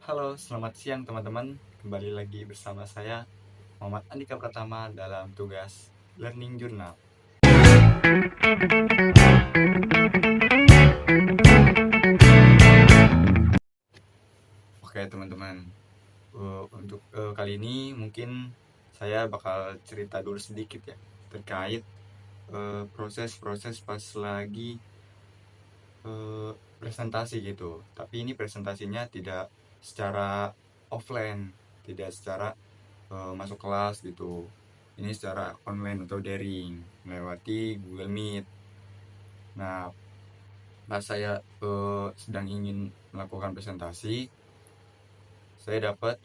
Halo, selamat siang teman-teman. Kembali lagi bersama saya, Muhammad Andika Pratama dalam tugas Learning Journal. Oke teman-teman, untuk kali ini mungkin saya bakal cerita dulu sedikit ya terkait proses-proses pas lagi eh, presentasi gitu. Tapi ini presentasinya tidak secara offline, tidak secara masuk kelas gitu. Ini secara online atau daring melewati Google Meet. Nah, pas saya sedang ingin melakukan presentasi, saya dapat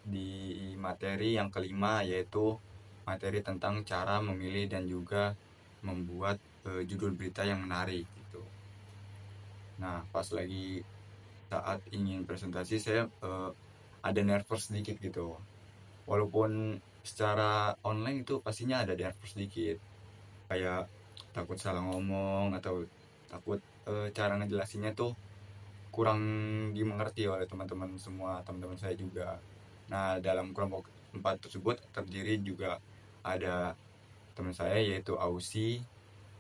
di materi yang kelima, yaitu materi tentang cara memilih dan juga membuat judul berita yang menarik gitu. Nah, pas lagi saat ingin presentasi, saya ada nervous sedikit gitu. Walaupun secara online itu pastinya ada nervous sedikit, kayak takut salah ngomong atau takut cara ngejelasinnya tuh kurang dimengerti oleh teman-teman semua, teman-teman saya juga. Nah, dalam kelompok 4 tersebut terdiri juga ada teman saya, yaitu Ausi,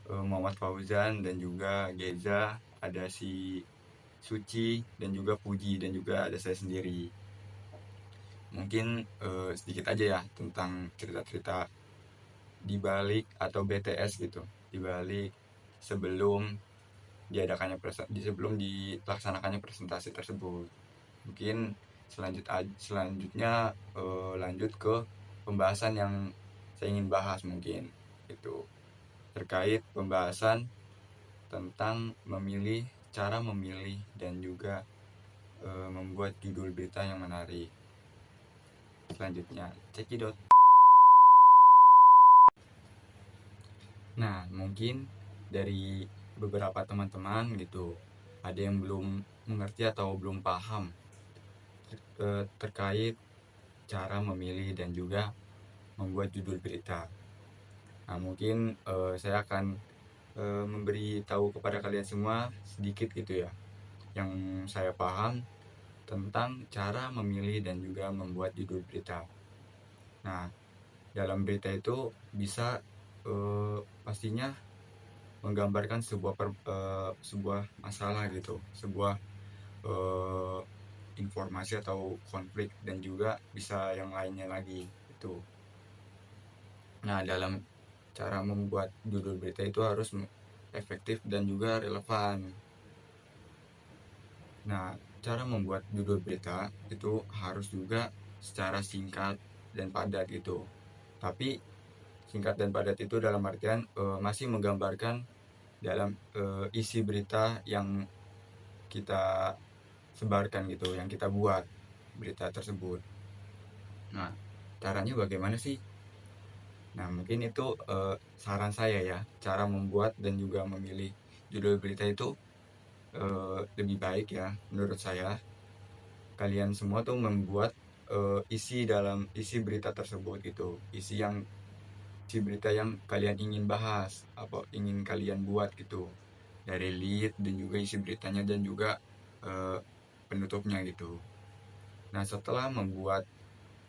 Muhammad Fauzan, dan juga Geza, ada si Suci, dan juga Puji, dan juga ada saya sendiri. Mungkin sedikit aja ya tentang cerita-cerita di balik atau BTS gitu, di balik sebelum sebelum dilaksanakannya presentasi tersebut. Mungkin selanjutnya lanjut ke pembahasan yang saya ingin bahas, mungkin itu terkait pembahasan tentang cara memilih dan juga membuat judul berita yang menarik. Selanjutnya cekidot. Nah, mungkin dari beberapa teman-teman gitu, ada yang belum mengerti atau belum paham terkait cara memilih dan juga membuat judul berita. Nah, mungkin saya akan memberi tahu kepada kalian semua sedikit gitu ya, yang saya paham tentang cara memilih dan juga membuat judul berita. Nah, dalam berita itu bisa pastinya menggambarkan sebuah masalah gitu, sebuah eh, informasi atau konflik, dan juga bisa yang lainnya lagi itu. Nah, dalam cara membuat judul berita itu harus efektif dan juga relevan. Nah, cara membuat judul berita itu harus juga secara singkat dan padat gitu. Tapi singkat dan padat itu dalam artian masih menggambarkan dalam isi berita yang kita sebarkan gitu, yang kita buat berita tersebut. Nah, caranya bagaimana sih? Nah, mungkin itu saran saya ya, cara membuat dan juga memilih judul berita itu lebih baik ya menurut saya. Kalian semua tuh membuat isi berita tersebut gitu, isi berita yang kalian ingin bahas, apa ingin kalian buat gitu, dari lead dan juga isi beritanya dan juga eh, penutupnya gitu. Nah, setelah membuat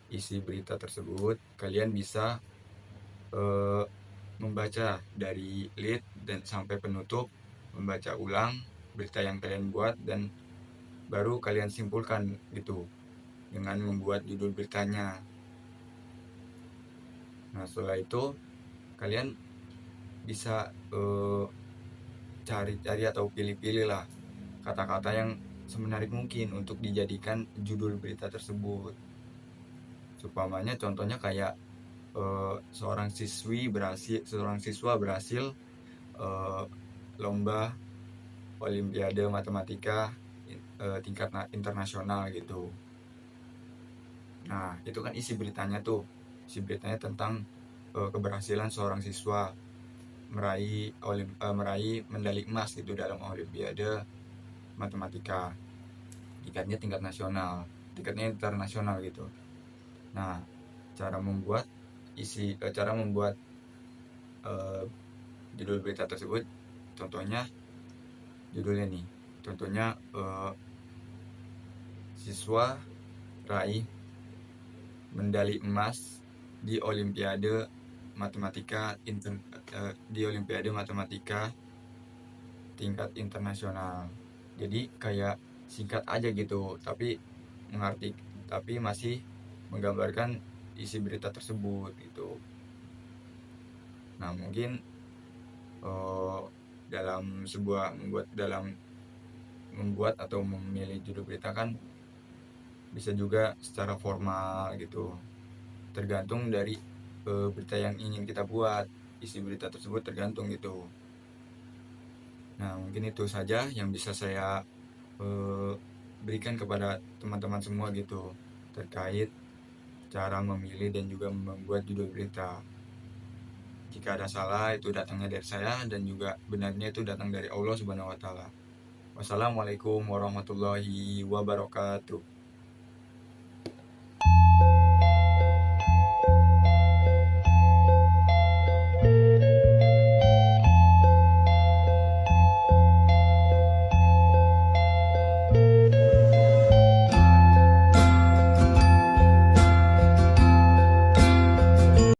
isi berita tersebut, kalian bisa eh, membaca dari lead dan sampai penutup, membaca ulang berita yang kalian buat, dan baru kalian simpulkan gitu dengan membuat judul beritanya. Nah, setelah itu kalian bisa cari-cari atau pilih-pilih lah kata-kata yang semenarik mungkin untuk dijadikan judul berita tersebut. Supamanya contohnya kayak seorang siswa berhasil eh, lomba olimpiade matematika tingkat internasional gitu. Nah, itu kan isi beritanya tuh. Isi beritanya tentang keberhasilan seorang siswa meraih medali emas gitu dalam olimpiade matematika, tingkat nasional, tingkatnya internasional gitu. Nah, cara membuat cara membuat eh, judul berita tersebut, contohnya judulnya nih, contohnya siswa raih medali emas di Olimpiade Matematika tingkat internasional. Jadi kayak singkat aja gitu, tapi masih menggambarkan isi berita tersebut gitu. Nah, mungkin eh, dalam membuat atau memilih judul berita kan bisa juga secara formal gitu, tergantung dari berita yang ingin kita buat, isi berita tersebut tergantung gitu. Nah, mungkin itu saja yang bisa saya eh, berikan kepada teman-teman semua gitu, terkait cara memilih dan juga membuat judul berita. Jika ada salah, itu datangnya dari saya, dan juga benarnya itu datang dari Allah Subhanahu wa Ta'ala. Wassalamualaikum warahmatullahi wabarakatuh.